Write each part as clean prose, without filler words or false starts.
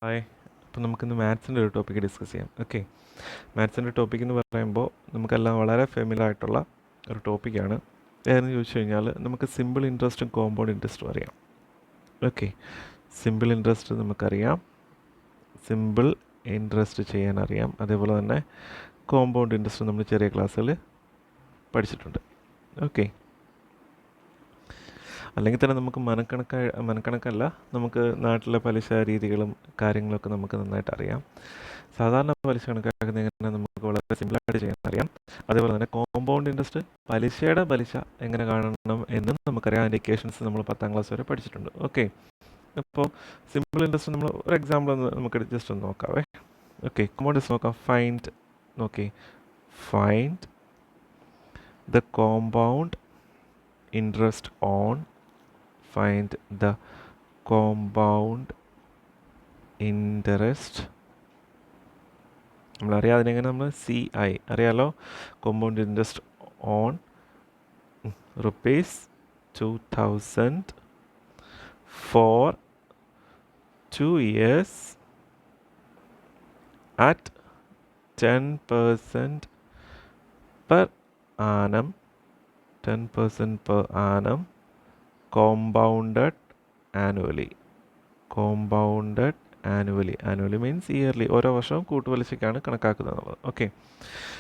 Hi. അപ്പോൾ നമുക്കിന്ന് മാത്സിൻ്റെ ഒരു ടോപ്പിക്ക് ഡിസ്കസ് ചെയ്യാം. ഓക്കെ, മാത്സിൻ്റെ ടോപ്പിക് എന്ന് പറയുമ്പോൾ നമുക്കെല്ലാം വളരെ ഫെമിലർ ആയിട്ടുള്ള ഒരു ടോപ്പിക്കാണ്. ഏതെന്ന് ചോദിച്ചു കഴിഞ്ഞാൽ നമുക്ക് സിമ്പിൾ ഇൻട്രസ്റ്റും കോമ്പൗണ്ട് ഇൻട്രസ്റ്റും അറിയാം. ഓക്കെ, സിമ്പിൾ ഇൻട്രസ്റ്റ് നമുക്കറിയാം, സിമ്പിൾ ഇൻട്രസ്റ്റ് ചെയ്യാനറിയാം. അതേപോലെ തന്നെ കോമ്പൗണ്ട് ഇൻട്രസ്റ്റ് നമ്മൾ ചെറിയ ക്ലാസ്സിൽ പഠിച്ചിട്ടുണ്ട്. ഓക്കെ, അല്ലെങ്കിൽ തന്നെ നമുക്ക് മനക്കണക്കല്ല, നമുക്ക് നാട്ടിലെ പലിശ രീതികളും കാര്യങ്ങളൊക്കെ നമുക്ക് നന്നായിട്ട് അറിയാം. സാധാരണ പലിശ കണക്കാക്കുന്നത് എങ്ങനെ നമുക്ക് വളരെ സിമ്പിളായിട്ട് ചെയ്യാൻ അറിയാം. അതേപോലെ തന്നെ കോമ്പൗണ്ട് ഇൻട്രസ്റ്റ്, പലിശയുടെ പലിശ എങ്ങനെ കാണണം എന്നും നമുക്കറിയാം. അതിൻ്റെ ഇക്വേഷൻസ് നമ്മൾ 10ാം ക്ലാസ് വരെ പഠിച്ചിട്ടുണ്ട്. ഓക്കെ, അപ്പോൾ സിമ്പിൾ ഇൻട്രസ്റ്റ് നമ്മൾ ഒരു എക്സാമ്പിൾ ഒന്ന് നമുക്ക് ജസ്റ്റ് ഒന്ന് നോക്കാവേ. ഓക്കെ, കോമ്പൗണ്ട് ഇൻട്രസ്റ്റ് നോക്കാം. Find the compound interest on find the compound interest. നമ്മളറിയാം അതിനെങ്ങനെ, നമ്മൾ CI അറിയാലോ. Compound interest on ₹2000 for 2 years at 10% per annum, 10% per annum, compounded annually. Annually means yearly. ഓരോ വർഷവും കൂട്ടുപലിശയ്ക്കാണ് കണക്കാക്കുന്നത്. ഓക്കെ,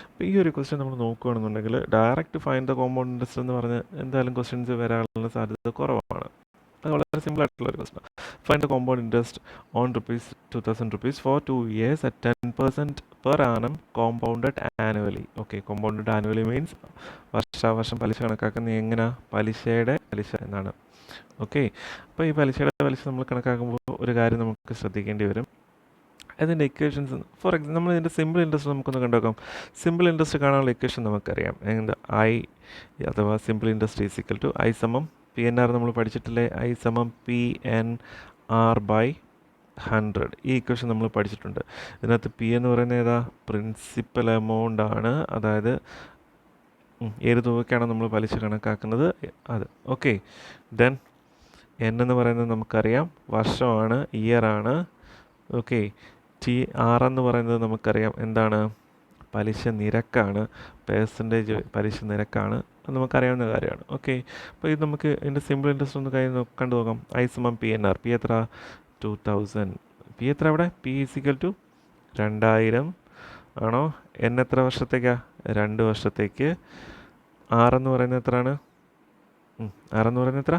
അപ്പോൾ ഈ ഒരു ക്വസ്റ്റ്യൻ നമ്മൾ നോക്കുകയാണെന്നുണ്ടെങ്കിൽ direct find the compound interest എന്ന് പറഞ്ഞ് എന്തായാലും ക്വസ്റ്റ്യൻസ് വരാനുള്ള സാധ്യത കുറവാണ്. അത് വളരെ സിമ്പിൾ ആയിട്ടുള്ള ഒരു question. Find the compound interest on ₹2000 for 2 years at 10% per annum, compounded annually. Okay, compounded annually means വർഷാവർഷം പലിശ കണക്കാക്കുന്ന എങ്ങനെ, പലിശയുടെ പലിശ എന്നാണ്. ഓക്കെ, അപ്പോൾ ഈ പലിശയുടെ പലിശ നമ്മൾ കണക്കാക്കുമ്പോൾ ഒരു കാര്യം നമുക്ക് ശ്രദ്ധിക്കേണ്ടി വരും. അതിൻ്റെ ഇക്വേഷൻസ്, ഫോർ എക്സാമ്പിൾ നമ്മൾ ഇതിൻ്റെ സിമ്പിൾ ഇൻട്രസ്റ്റ് നമുക്കൊന്ന് കണ്ടുനോക്കാം. സിമ്പിൾ ഇൻട്രസ്റ്റ് കാണാനുള്ള ഇക്വേഷൻ നമുക്കറിയാം. എന്ത് I അഥവാ simple interest is equal to I = PNR. നമ്മൾ പഠിച്ചിട്ടില്ലേ? I = PNR/100. ഈ ഇക്വേഷൻ നമ്മൾ പഠിച്ചിട്ടുണ്ട്. ഇതിനകത്ത് P എന്ന് പറയുന്നത് ഏതാ? പ്രിൻസിപ്പൽ എമൗണ്ട് ആണ്. അതായത് ഏത് തുകയ്ക്കാണ് നമ്മൾ പലിശ കണക്കാക്കുന്നത് അത്. ഓക്കെ, ദെൻ N എന്ന് പറയുന്നത് നമുക്കറിയാം വർഷമാണ്, ഇയർ ആണ്. ഓക്കെ, TR എന്ന് പറയുന്നത് നമുക്കറിയാം എന്താണ്? പലിശ നിരക്കാണ്, പേഴ്സൻറ്റേജ് പലിശ നിരക്കാണ്. അത് നമുക്കറിയാവുന്ന കാര്യമാണ്. ഓക്കെ, അപ്പോൾ ഇത് നമുക്ക് ഇതിൻ്റെ സിമ്പിൾ ഇൻട്രസ്റ്റ് ഒന്ന് കണ്ടു നോക്കാം. I = PNR. P എത്ര? 2000. P എത്ര അവിടെ? P = 2000 ആണോ? N എത്ര വർഷത്തേക്കാണ്? 2 വർഷത്തേക്ക്. R എന്ന് പറയുന്നത് എത്രയാണ്? R എന്ന് പറയുന്നത് എത്ര?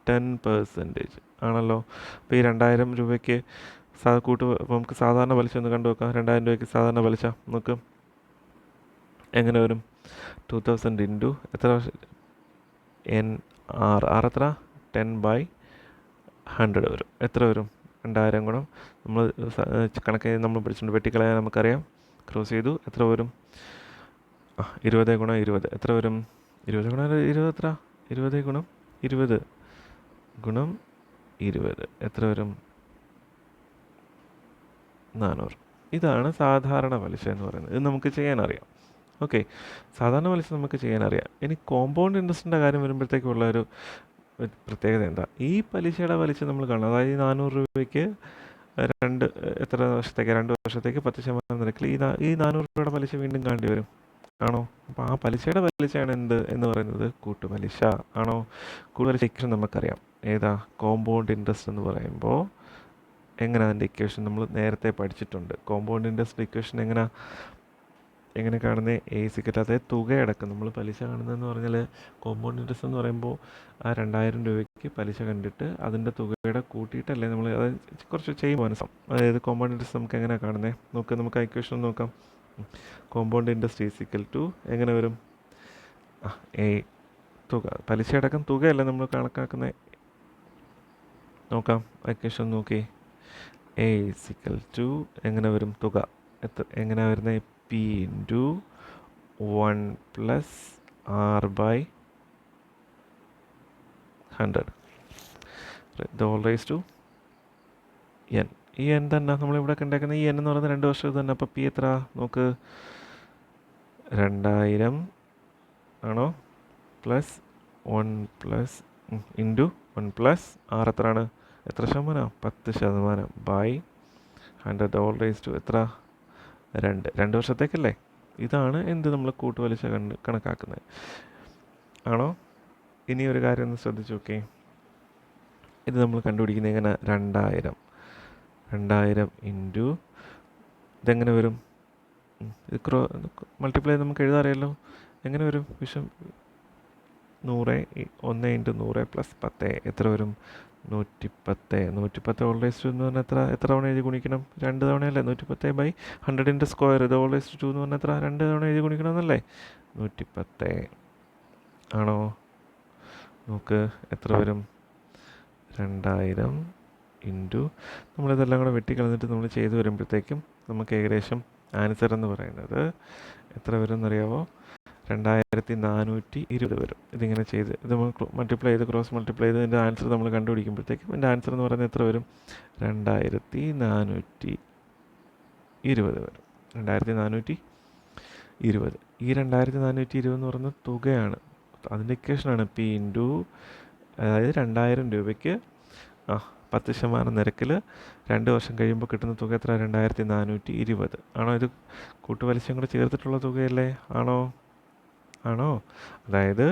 10% ആണല്ലോ. അപ്പോൾ ഈ 2000 രൂപയ്ക്ക് നമുക്ക് സാധാരണ പലിശ ഒന്ന് കണ്ടു നോക്കാം. 2000 രൂപയ്ക്ക് സാധാരണ പലിശ നോക്ക് എങ്ങനെ വരും? 2000 ഇൻറ്റു എത്ര? R എത്ര? 10/100 വരും. എത്ര വരും? 2000 ഗുണം നമ്മൾ കണക്ക് നമ്മൾ പഠിച്ചിട്ടുണ്ട്. വെട്ടിക്കളയാൻ നമുക്കറിയാം. ക്രോസ് ചെയ്തു. എത്ര വരും? 20 × 20 എത്ര വരും? 20 × 20 എത്ര? 20 × 20 × 20 എത്ര വരും? 400. ഇതാണ് സാധാരണ പലിശ എന്ന് പറയുന്നത്. ഇത് നമുക്ക് ചെയ്യാനറിയാം. ഓക്കെ, സാധാരണ പലിശ നമുക്ക് ചെയ്യാനറിയാം. ഇനി കോമ്പൗണ്ട് ഇൻട്രസ്റ്റിൻ്റെ കാര്യം വരുമ്പോഴത്തേക്കുള്ള ഒരു പ്രത്യേകത എന്താ? ഈ പലിശയുടെ പലിശ നമ്മൾ കാണണം. അതായത് ഈ 400 രൂപയ്ക്ക് എത്ര വർഷത്തേക്ക്? 2 വർഷത്തേക്ക് 10% നിരക്കിൽ ഈ 400 രൂപയുടെ പലിശ വീണ്ടും കാണേണ്ടി വരും. ആണോ? അപ്പോൾ ആ പലിശയുടെ പലിശയാണ് എന്ത് എന്ന് പറയുന്നത്? കൂട്ടുപലിശ. ആണോ? കൂട്ടുപലിശ ഇക്വേഷൻ നമുക്കറിയാം. ഏതാ? കോമ്പൗണ്ട് ഇൻട്രസ്റ്റ് എന്ന് പറയുമ്പോൾ എങ്ങനെ അതിൻ്റെ ഇക്വേഷൻ നമ്മൾ നേരത്തെ പഠിച്ചിട്ടുണ്ട്. കോമ്പൗണ്ട് ഇൻട്രസ്റ്റ് ഇക്വേഷൻ എങ്ങനെ കാണുന്നത്? അതായത് തുകയടക്കം നമ്മൾ പലിശ കാണുന്നതെന്ന് പറഞ്ഞാൽ, കോമ്പൗണ്ട് ഇൻട്രസ്റ്റ് എന്ന് പറയുമ്പോൾ ആ 2000 രൂപയ്ക്ക് പലിശ കണ്ടിട്ട് അതിൻ്റെ തുകയുടെ കൂട്ടിയിട്ടല്ലേ നമ്മൾ, അതായത് കുറച്ച് ചെയ്യുമ്പോൾ മനസ്സാം. അതായത് കോമ്പൗണ്ട് ഇൻട്രസ്റ്റ് നമുക്ക് എങ്ങനെ കാണുന്നത്? നമുക്ക് ആ ഇക്വേഷൻ നോക്കാം. Compound interest is equal to എങ്ങനെ വരും? തുക, പലിശയടക്കം തുകയല്ലേ നമ്മൾ കണക്കാക്കുന്നത്. നോക്കാം, ഇക്വേഷൻ നോക്കി. A = എങ്ങനെ വരും? തുക എങ്ങനെ വരുന്നത്? P × 1 + R/100 all raised to N. ഈ N തന്നെ നമ്മളിവിടെ കണ്ടേക്കുന്നത്. ഈ N എന്ന് പറയുന്നത് 2 വർഷം തന്നെ. അപ്പോൾ P എത്ര? നോക്ക്, 2000 ആണോ? +1 × 1 + R എത്രയാണ്? എത്ര ശതമാനം? 10% 100 ഓൾ റേസ് ടു എത്ര 2 വർഷത്തേക്കല്ലേ. ഇതാണ് എന്ത് നമ്മൾ കൂട്ടുപലിശ കണക്കാക്കുന്നത്. ആണോ? ഇനി ഒരു കാര്യം ഒന്ന് ശ്രദ്ധിച്ചു നോക്കേ. ഇത് നമ്മൾ കണ്ടുപിടിക്കുന്നത് എങ്ങനെ? 2000 ഇൻറ്റു ഇതെങ്ങനെ വരും? ഇത് മൾട്ടിപ്ലൈ നമുക്ക് എഴുതാറിയല്ലോ. എങ്ങനെ വരും? 100 1 ഇൻറ്റു 100 പ്ലസ് 10 എത്ര വരും? 110 ഓൾ റേസ് ടു എന്ന് പറഞ്ഞാൽ എത്ര തവണ എഴുതി ഗുണിക്കണം? 2 തവണയല്ലേ? 110/100 സ്ക്വയർ. ഇത് ഓൾ റേസ് ടു 2 എന്ന് പറഞ്ഞാൽ എത്ര? 2 തവണ എഴുതി ഗുണിക്കണം എന്നല്ലേ? 110 ആണോ? നോക്ക് എത്ര വരും? 2000 ഇൻറ്റു നമ്മളിതെല്ലാം കൂടെ വെട്ടിക്കളഞ്ഞിട്ട് നമ്മൾ ചെയ്ത് വരുമ്പോഴത്തേക്കും നമുക്ക് ഏകദേശം ആൻസർ എന്ന് പറയുന്നത് എത്ര വരും എന്നറിയാമോ? 2420 വരും. ഇതിങ്ങനെ ചെയ്ത് ഇത് നമ്മൾ മൾട്ടിപ്ലൈ ചെയ്ത് ക്രോസ് മൾട്ടിപ്ലൈ ചെയ്ത് ഇതിൻ്റെ ആൻസർ നമ്മൾ കണ്ടുപിടിക്കുമ്പോഴത്തേക്കും എൻ്റെ ആൻസർ എന്ന് പറയുന്നത് എത്ര വരും? 2420 വരും. 2420. ഈ 2420 എന്ന് പറയുന്നത് തുകയാണ്. അതിൻ്റെ ഇക്വേഷനാണ് പി ഇൻറ്റു, അതായത് 2000 രൂപയ്ക്ക് 10% നിരക്കിൽ 2 വർഷം കഴിയുമ്പോൾ കിട്ടുന്ന തുക എത്ര? 2420 ആണോ? ഇത് കൂട്ടുപലിശയും കൂടെ ചേർത്തിട്ടുള്ള തുകയല്ലേ? ആണോ? അതായത്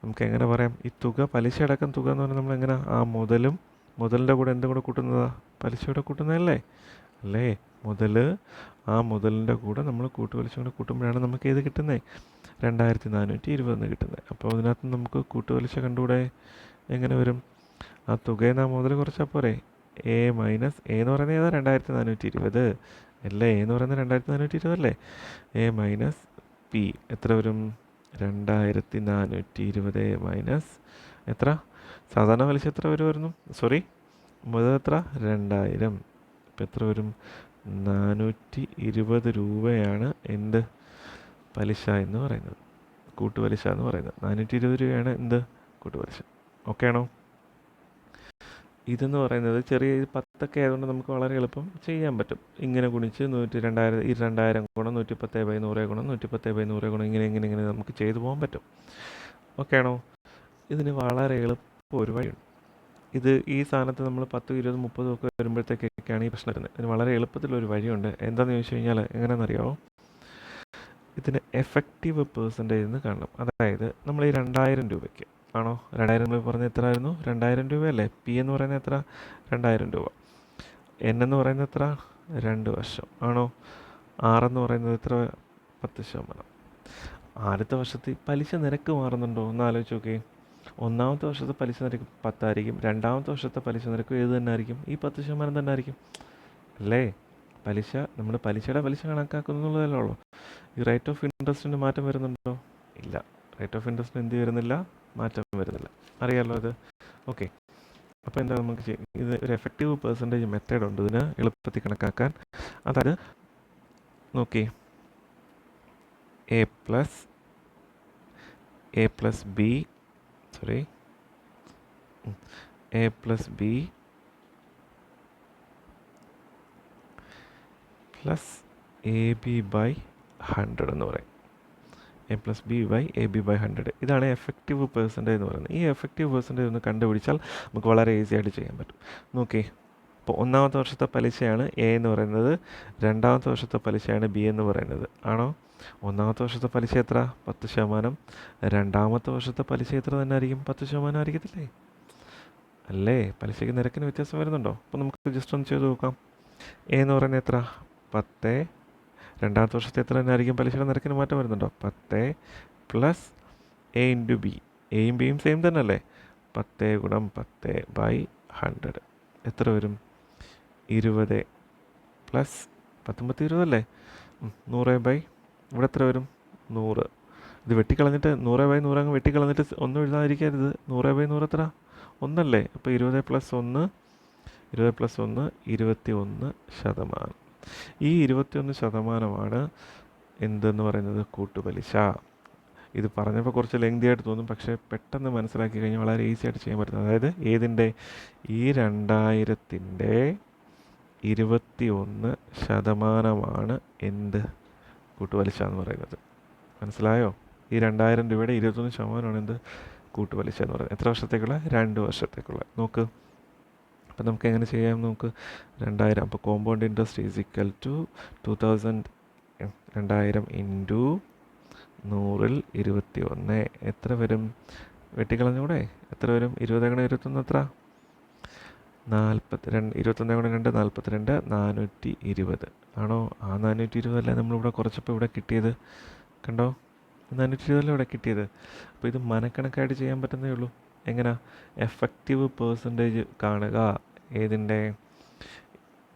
നമുക്ക് എങ്ങനെ പറയാം? ഈ തുക പലിശ അടക്കം തുക എന്ന് പറഞ്ഞാൽ നമ്മളെങ്ങനെ മുതലിൻ്റെ കൂടെ എന്തും കൂടെ കൂട്ടുന്നതാ? പലിശയുടെ കൂട്ടുന്നതല്ലേ? അല്ലേ? മുതലിൻ്റെ കൂടെ നമ്മൾ കൂട്ടുപലിശ കൂടെ കൂട്ടുമ്പോഴാണ് നമുക്ക് ഏത് കിട്ടുന്നത്? 2420 കിട്ടുന്നത്. അപ്പോൾ അതിനകത്ത് നമുക്ക് കൂട്ടുപലിശ കണ്ടുകൂടെ? എങ്ങനെ വരും? ആ തുകയിൽ നിന്ന് ആ മുതൽ കുറച്ചാൽ പോരെ? എ മൈനസ് എ എന്ന് പറയുന്നത് ഏതാ? 2420 അല്ലേ? എ എന്ന് പറയുന്നത് 2420 അല്ലേ? എ മൈനസ് പി എത്ര വരും? 2420 മൈനസ് എത്ര? സാധാരണ പലിശ എത്ര വരുമായിരുന്നു? സോറി, മുതൽ എത്ര? 2000. ഇപ്പം എത്ര വരും? 420 രൂപയാണ് എന്ത്? പലിശ എന്ന് പറയുന്നത്, കൂട്ടുപലിശ എന്ന് പറയുന്നത്. 420 രൂപയാണ് എന്ത്? കൂട്ടുപലിശ. ഓക്കെ ആണോ? ഇതെന്ന് പറയുന്നത് ചെറിയ 10 ആയതുകൊണ്ട് നമുക്ക് വളരെ എളുപ്പം ചെയ്യാൻ പറ്റും. ഇങ്ങനെ ഗുണിച്ച് 2000 ഗുണം 110/100 ഗുണം 110/100 ഗുണം ഇങ്ങനെ നമുക്ക് ചെയ്തു പോകാൻ പറ്റും. ഓക്കെ ആണോ? ഇതിന് വളരെ എളുപ്പം ഒരു വഴിയുണ്ട്. ഈ സ്ഥാനത്ത് നമ്മൾ 10, 20, 30 ഒക്കെ വരുമ്പോഴത്തേക്കൊക്കെയാണ് ഈ പ്രശ്നം വരുന്നത്. ഇതിന് വളരെ എളുപ്പത്തിലൊരു വഴിയുണ്ട്. എന്താണെന്ന് ചോദിച്ചു കഴിഞ്ഞാൽ എങ്ങനെയാണെന്നറിയാമോ? ഇതിന് എഫക്റ്റീവ് പെർസെൻറ്റേജ് എന്ന് കാണണം. അതായത് നമ്മൾ ഈ 2000 രൂപയ്ക്ക് ആണോ? 2000 രൂപ പറഞ്ഞാൽ എത്ര ആയിരുന്നു? 2000 രൂപയല്ലേ? പി എന്ന് പറയുന്നത് എത്ര? 2000 രൂപ. എൻ എന്ന് പറയുന്നത് എത്ര? 2 വർഷം ആണോ? ആർ എന്ന് പറയുന്നത് എത്ര? 10%. ആദ്യത്തെ വർഷത്തിൽ പലിശ നിരക്ക് മാറുന്നുണ്ടോ? ഒന്ന് ആലോചിച്ച് നോക്കേ. ഒന്നാമത്തെ വർഷത്തെ പലിശ നിരക്ക് 10 ആയിരിക്കും. രണ്ടാമത്തെ വർഷത്തെ പലിശ നിരക്ക് ഏത് തന്നെ ആയിരിക്കും? ഈ 10% തന്നെ ആയിരിക്കും അല്ലേ? നമ്മൾ പലിശയുടെ പലിശ കണക്കാക്കുന്നുള്ളതല്ലേ ഉള്ളൂ. ഈ റേറ്റ് ഓഫ് ഇൻട്രസ്റ്റിന് മാറ്റം വരുന്നുണ്ടോ? ഇല്ല. റേറ്റ് ഓഫ് ഇൻട്രസ്റ്റിന് എന്ത് വരുന്നില്ല? മാറ്റം വരുന്നില്ല. അറിയാമല്ലോ അത്. ഓക്കെ. അപ്പോൾ എന്താ നമുക്ക് ഇത് ഒരു എഫക്റ്റീവ് പെർസെൻറ്റേജ് മെത്തേഡ് ഉണ്ട് ഇതിന് എളുപ്പത്തിൽ കണക്കാക്കാൻ. അതായത് നോക്കി, A plus B plus A B by 100 എന്ന് പറയും. A plus B by A B by 100. ഇതാണ് എഫക്റ്റീവ് പെർസെൻറ്റേജ് എന്ന് പറയുന്നത്. ഈ എഫക്റ്റീവ് പെർസെൻറ്റേജ് ഒന്ന് കണ്ടുപിടിച്ചാൽ നമുക്ക് വളരെ ഈസി ആയിട്ട് ചെയ്യാൻ പറ്റും. നോക്കി, ഇപ്പോൾ ഒന്നാമത്തെ വർഷത്തെ പലിശയാണ് എ എന്ന് പറയുന്നത്, രണ്ടാമത്തെ വർഷത്തെ പലിശയാണ് ബി എന്ന് പറയുന്നത്. ആണോ? ഒന്നാമത്തെ വർഷത്തെ പലിശ എത്ര? 10%. രണ്ടാമത്തെ വർഷത്തെ പലിശ എത്ര തന്നെ ആയിരിക്കും? 10% ആയിരിക്കത്തില്ലേ? അല്ലേ? പലിശയ്ക്ക് നിരക്കിന് വ്യത്യാസം വരുന്നുണ്ടോ? അപ്പോൾ നമുക്ക് ജസ്റ്റ് ഒന്ന് ചെയ്ത് നോക്കാം. എ എന്ന് പറയുന്നത് എത്ര? 10. രണ്ടാമത്തെ വർഷത്തെ എത്ര തന്നെ ആയിരിക്കും? പലിശയുടെ നിരക്കിന് മാറ്റം വരുന്നുണ്ടോ? 10 പ്ലസ് എ ഇൻറ്റു ബി. എയും ബിയും സെയിം തന്നെ അല്ലേ? 10 ഗുണം 10/100 എത്ര വരും? 20 പ്ലസ് 19 അല്ലേ? 100 ഇവിടെ എത്ര വരും? 100. ഇത് വെട്ടിക്കളഞ്ഞിട്ട് 100/100 അങ്ങ് വെട്ടിക്കളഞ്ഞിട്ട് ഒന്നും എഴുതാതിരിക്കരുത്. 100/100 എത്ര? 1 അല്ലേ? അപ്പോൾ 20 പ്ലസ് 1 21%. ഈ 21% എന്തെന്ന് പറയുന്നത്? കൂട്ടുപലിശ. ഇത് പറഞ്ഞപ്പോൾ കുറച്ച് ലെങ്തി ആയിട്ട് തോന്നും, പക്ഷേ പെട്ടെന്ന് മനസ്സിലാക്കി കഴിഞ്ഞാൽ വളരെ ഈസി ആയിട്ട് ചെയ്യാൻ പറ്റുന്നത്. അതായത് ഏതിൻ്റെ? ഈ 2000-ൻ്റെ 21% എന്ത്? കൂട്ടുപലിശ എന്ന് പറയുന്നത്. മനസ്സിലായോ? ഈ 2000 രൂപയുടെ 21% എന്ത്? കൂട്ടുപലിശ എന്ന് പറയുന്നത്. എത്ര വർഷത്തേക്കുള്ള? 2 വർഷത്തേക്കുള്ള. നോക്ക്, അപ്പോൾ നമുക്ക് എങ്ങനെ ചെയ്യാം? നമുക്ക് 2000, അപ്പോൾ compound interest is equal to 2000 2000 into 100ൽ 21 എത്ര വരും? വെട്ടിക്കളഞ്ഞൂടെ? എത്ര വരും? 20 21 എത്ര? 42. 21 2 42 420 ആണോ? ആ 420 അല്ലേ നമ്മളിവിടെ കുറച്ചപ്പോൾ ഇവിടെ കിട്ടിയത്? കണ്ടോ? 420 അല്ലേ ഇവിടെ കിട്ടിയത്? അപ്പോൾ ഇത് മനക്കണക്കായിട്ട് ചെയ്യാൻ പറ്റുന്നേ ഉള്ളൂ. എങ്ങനെ? എഫക്റ്റീവ് പെർസെൻറ്റേജ് കാണുക. ഏതിൻ്റെ?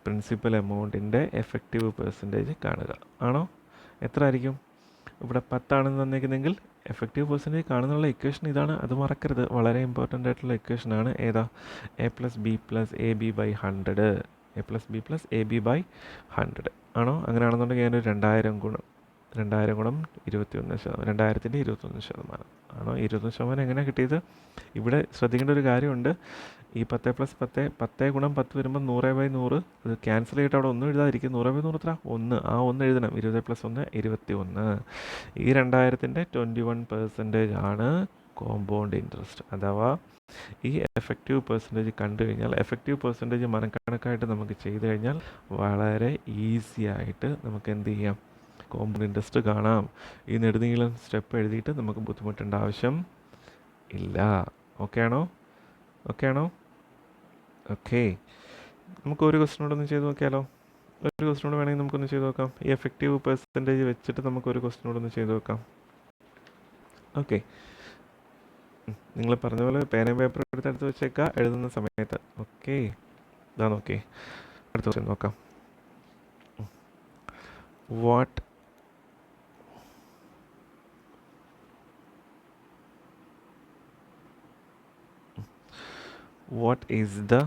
പ്രിൻസിപ്പൽ എമൗണ്ടിൻ്റെ എഫക്റ്റീവ് പെർസെൻറ്റേജ് കാണുക. ആണോ? എത്ര ആയിരിക്കും? ഇവിടെ 10 ആണെന്ന് തന്നേക്കുന്നെങ്കിൽ എഫക്റ്റീവ് പെർസെൻറ്റേജ് കാണുന്നുള്ള ഇക്വേഷൻ ഇതാണ്. അത് മറക്കരുത്. വളരെ ഇമ്പോർട്ടൻ്റ് ആയിട്ടുള്ള ഇക്വേഷനാണ്. ഏതാ? a + b + ab / 100. a + b + ab / 100 ആണോ? അങ്ങനെയാണെന്നുണ്ടെങ്കിൽ ഞാനൊരു 2000 ഗുണം 21%. 2000ൻ്റെ 21% ആണോ? 21% എങ്ങനെയാണ് കിട്ടിയത്? ഇവിടെ ശ്രദ്ധിക്കേണ്ട ഒരു കാര്യമുണ്ട്. ഈ 10 + 10 10 ഗുണം 10 വരുമ്പോൾ 100/100. ഇത് ക്യാൻസൽ ചെയ്തിട്ട് അവിടെ ഒന്നും എഴുതാതിരിക്കും. 100/100 എത്ര? 1. ആ 1 എഴുതണം. 20 + 1 21. ഈ 2000ൻ്റെ 21% ആണ് കോമ്പൗണ്ട് ഇൻട്രസ്റ്റ്. അഥവാ ഈ എഫക്റ്റീവ് പെർസെൻറ്റേജ് കണ്ടു കഴിഞ്ഞാൽ, എഫക്റ്റീവ് പെർസെൻറ്റേജ് മനക്കണക്കായിട്ട് നമുക്ക് ചെയ്ത് കഴിഞ്ഞാൽ വളരെ ഈസി ആയിട്ട് നമുക്ക് എന്ത് ചെയ്യാം? കോമ്പൗണ്ട് ഇൻട്രസ്റ്റ് കാണാം. ഈ നെടുനീളം സ്റ്റെപ്പ് എഴുതിയിട്ട് നമുക്ക് ബുദ്ധിമുട്ടേണ്ട ആവശ്യം ഇല്ല. ഓക്കെ ആണോ? ഓക്കെ. നമുക്ക് ഒരു ക്വസ്റ്റ്യൻ കൂടെ ഒന്ന് ചെയ്ത് നോക്കിയാലോ? ഒരു ക്വസ്റ്റ്യൻ കൂടെ വേണമെങ്കിൽ നമുക്കൊന്ന് ചെയ്ത് നോക്കാം. ഈ എഫക്റ്റീവ് പെർസെൻറ്റേജ് വെച്ചിട്ട് നമുക്കൊരു ക്വസ്റ്റ്യൻ കൂടെ ഒന്ന് ചെയ്ത് നോക്കാം. ഓക്കെ. നിങ്ങൾ പറഞ്ഞ പോലെ പേനയും പേപ്പറും എടുത്ത് വെച്ചേക്കാം എഴുതുന്ന സമയത്ത്. ഓക്കെ, ഇതാ നോക്കി. അടുത്ത ക്വസ്റ്റ്യൻ നോക്കാം. What is the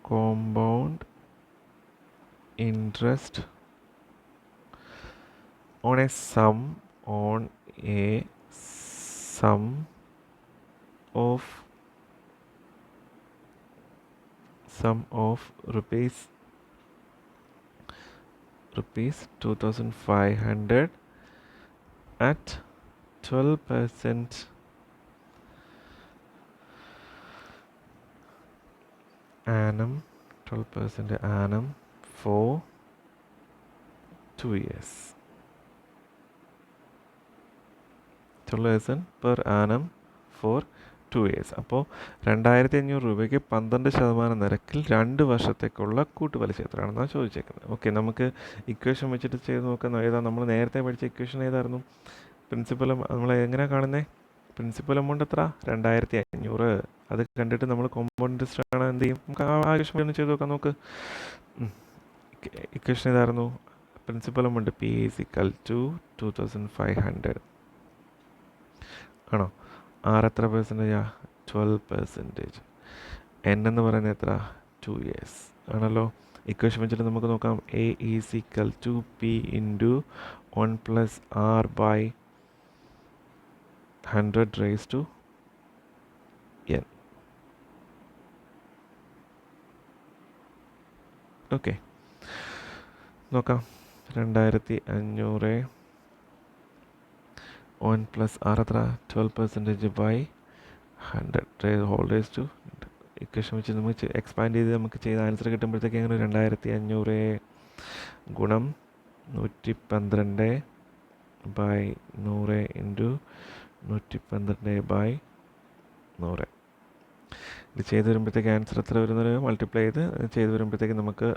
compound interest on a sum of rupees 2500 at 12% annum for 2 years. 12% per annum for 2 years. അപ്പോൾ 2500 രൂപയ്ക്ക് 12% നിരക്കിൽ 2 വർഷത്തേക്കുള്ള കൂട്ടുപലിശ എത്രയാണെന്നാണ് ചോദിച്ചേക്കുന്നത്. ഓക്കെ, നമുക്ക് ഇക്വേഷൻ വെച്ചിട്ട് ചെയ്ത് നോക്കാം. ഏതാ നമ്മൾ നേരത്തെ പഠിച്ച ഇക്വേഷൻ ഏതായിരുന്നു? പ്രിൻസിപ്പൽ നമ്മൾ എങ്ങനെയാണ് കാണുന്നത്? പ്രിൻസിപ്പൽ എമൗണ്ട് എത്ര? 2500. അത് കണ്ടിട്ട് നമ്മൾ കോമ്പൗണ്ട് ഇൻട്രസ്റ്റ് ആണ് എന്ത് ചെയ്യും? നമുക്ക് ആ ഇക്വേഷൻ ഒന്ന് ചെയ്ത് നോക്കാം. നോക്ക്, ഇക്വേഷൻ ഏതായിരുന്നു? പ്രിൻസിപ്പൽ എമൗണ്ട് P = 2500 ആണോ? R എത്ര പെർസെൻറ്റേജാ? 12%. N എന്ന് പറയുന്നത് എത്ര? 2 years ആണല്ലോ. ഇക്വേഷൻ വെച്ചിട്ട് നമുക്ക് നോക്കാം. A = P × 1 + R / 100⁻n. Okay, നോക്കാം. 2500 1 + R എത്ര? 12% / 100 ഇക്വേഷൻ വെച്ച് നമുക്ക് എക്സ്പാൻഡ് ചെയ്ത് നമുക്ക് ചെയ്ത ആൻസർ കിട്ടുമ്പോഴത്തേക്ക് എങ്ങനെ? 2500 ഗുണം 112 / 100 × 112/100. ഇത് ചെയ്ത് വരുമ്പോഴത്തേക്ക് ആൻസർ എത്ര വരുന്നത്? മൾട്ടിപ്ലൈ ചെയ്ത് വരുമ്പോഴത്തേക്ക് നമുക്ക്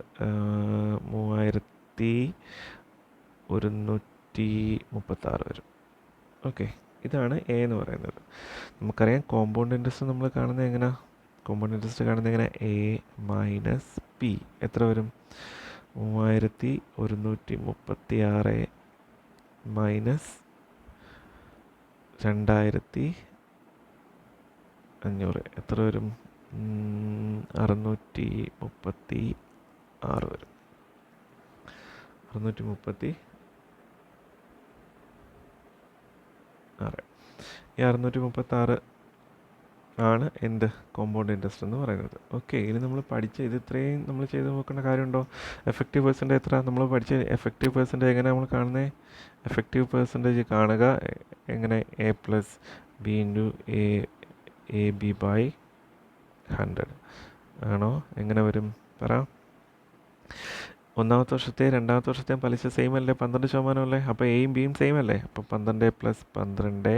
3136 വരും. ഓക്കെ, ഇതാണ് എ എന്ന് പറയുന്നത്. നമുക്കറിയാം കോമ്പൗണ്ട് ഇൻട്രസ്റ്റ് നമ്മൾ കാണുന്നത് എങ്ങനെയാണ്? കോമ്പൗണ്ട് ഇൻട്രസ്റ്റ് കാണുന്നത് എങ്ങനെ? A - P എത്ര വരും? 3136 മൈനസ് 2500 എത്ര വരും? 636 വരും. 636. ഈ 636 ആണ് എന്ത്? കോമ്പൗണ്ട് ഇൻട്രസ്റ്റ് എന്ന് പറയുന്നത്. ഓക്കെ, ഇനി നമ്മൾ പഠിച്ച ഇത് ഇത്രയും നമ്മൾ ചെയ്ത് നോക്കേണ്ട കാര്യമുണ്ടോ? എഫക്റ്റീവ് പെർസെൻറ്റേജ് എത്ര? നമ്മൾ പഠിച്ച എഫക്റ്റീവ് പെർസെൻറ്റേജ് എങ്ങനെ നമ്മൾ കാണുന്നത്? എഫക്റ്റീവ് പെർസെൻറ്റേജ് കാണുക എങ്ങനെ? A + B × A A B by 100 ആണോ? എങ്ങനെ വരും പറ? ഒന്നാമത്തെ വർഷത്തെ രണ്ടാമത്തെ വർഷത്തെയും പലിശ സെയിം അല്ലേ? 12% അല്ലേ? അപ്പോൾ എയും ബിയും സെയിം അല്ലേ? അപ്പോൾ 12 പ്ലസ് 12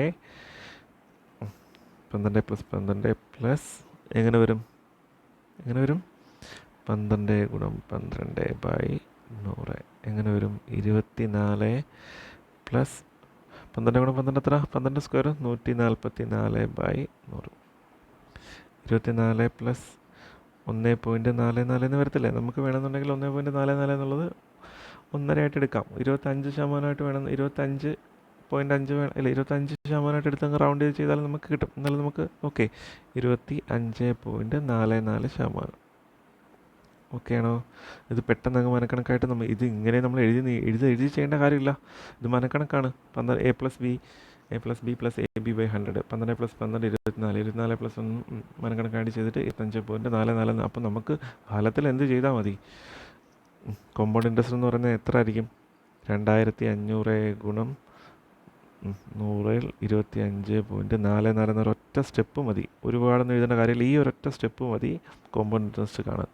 പ്ലസ് എങ്ങനെ വരും? 12 ഗുണം 12 ബൈ 100 എങ്ങനെ വരും? 24 പ്ലസ് 12 ഗുണം 12 എത്ര? 12 സ്ക്വയർ 144 ബൈ 100. 24 പ്ലസ് 1.44 എന്ന് വരത്തില്ലേ? നമുക്ക് വേണമെന്നുണ്ടെങ്കിൽ 1.44 എന്നുള്ളത് 1.5 ആയിട്ട് എടുക്കാം. 25% വേണം, 25.5 വേണം, അല്ല 25% എടുത്ത് റൗണ്ട് ചെയ്താൽ നമുക്ക് കിട്ടും. എന്നാലും നമുക്ക് ഓക്കെ 25.44%. ഓക്കെ ആണോ? ഇത് പെട്ടെന്ന് അങ്ങ് മനക്കണക്കായിട്ട് ഇത് ഇങ്ങനെ നമ്മൾ എഴുതി ചെയ്യേണ്ട കാര്യമില്ല. ഇത് മനക്കണക്കാണ്. 12 A plus B plus A B by 100. 12 plus 12 24 plus 1 മനക്കണക്കായിട്ട് ചെയ്തിട്ട് 25.44. അപ്പം നമുക്ക് ഫലത്തിൽ എന്ത് ചെയ്താൽ മതി? കോമ്പൗണ്ട് ഇൻട്രസ്റ്റ് എന്ന് പറയുന്നത് എത്ര ആയിരിക്കും? 2500 ഗുണം 100 25.44 എന്നൊരൊറ്റ സ്റ്റെപ്പ് മതി. ഒരുപാടൊന്നും എഴുതേണ്ട കാര്യമില്ല. ഈ ഒരൊറ്റ സ്റ്റെപ്പ് മതി കോമ്പൗണ്ട് ഇൻട്രസ്റ്റ് കാണാൻ.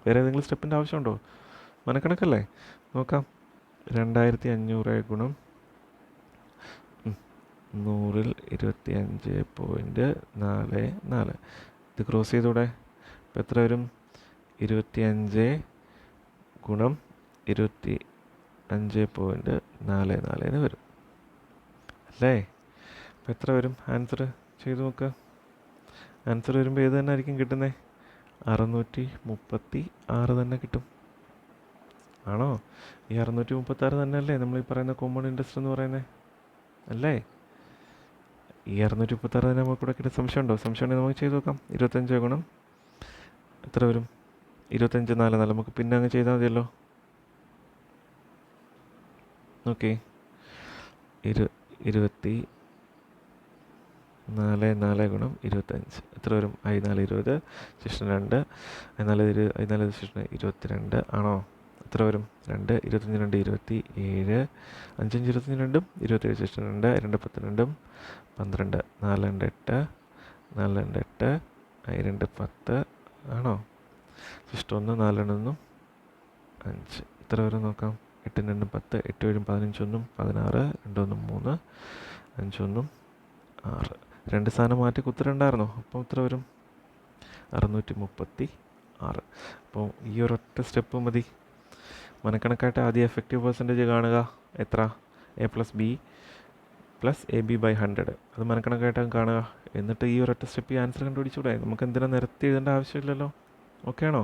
വേറെ ഏതെങ്കിലും സ്റ്റെപ്പിൻ്റെ ആവശ്യമുണ്ടോ? മനക്കണക്കല്ലേ? നോക്കാം. 2500 ഗുണം 100 25.44. ഇത് ക്രോസ് ചെയ്തൂടെ? അപ്പോൾ എത്ര വരും? 25 ഗുണം 25.44 വരും അല്ലേ? അപ്പോൾ എത്ര വരും ആൻസർ? ചെയ്ത് നോക്കുക. ആൻസർ വരുമ്പോൾ ഏത് തന്നെ ആയിരിക്കും കിട്ടുന്നത്? 636 തന്നെ കിട്ടും. ആണോ? ഈ 636 തന്നെയല്ലേ നമ്മൾ ഈ പറയുന്ന കോമ്പൗണ്ട് ഇൻട്രസ്റ്റ് എന്ന് പറയുന്നത് അല്ലേ? ഈ 636 തന്നെ നമുക്ക് കൂടെ കിട്ടും. സംശയമുണ്ടോ? സംശയമുണ്ടെങ്കിൽ നമുക്ക് ചെയ്ത് നോക്കാം. 25 ഗുണം എത്ര വരും? 25.44. നമുക്ക് പിന്നെ അങ്ങ് ചെയ്താൽ മതിയല്ലോ. ഓക്കെ 24 ഗുണം 25 എത്ര വരും? 4 20 ശേഷം 2 14 ശേഷം 22 ആണോ? എത്ര വരും? 2 25 2 27 5 25 2 27 ശേഷം 2 2 10 2 12 4 2 8 4 2 8 2 10 ആണോ? ശിഷ്ടം 1 4 1 5 എത്ര വരും നോക്കാം. 8 2 10 8 7 15 1 16 2 1 3 5 1 6 2 സ്ഥാനം മാറ്റി കുത്തിട്ടുണ്ടായിരുന്നോ? അപ്പോൾ എത്ര വരും? 636. അപ്പോൾ ഈ ഒരൊറ്റ സ്റ്റെപ്പ് മതി. മനക്കണക്കായിട്ട് ആദ്യം എഫക്റ്റീവ് പെർസെൻറ്റേജ് കാണുക. എത്ര? A plus B plus A B by 100. അത് മനക്കണക്കായിട്ട് കാണുക. എന്നിട്ട് ഈ ഒരൊറ്റ സ്റ്റെപ്പ് ഈ ആൻസർ കണ്ടുപിടിച്ചൂടെ? നമുക്ക് എന്തിനാ നിരത്തി എഴുതേണ്ട ആവശ്യമില്ലല്ലോ. ഓക്കെ ആണോ?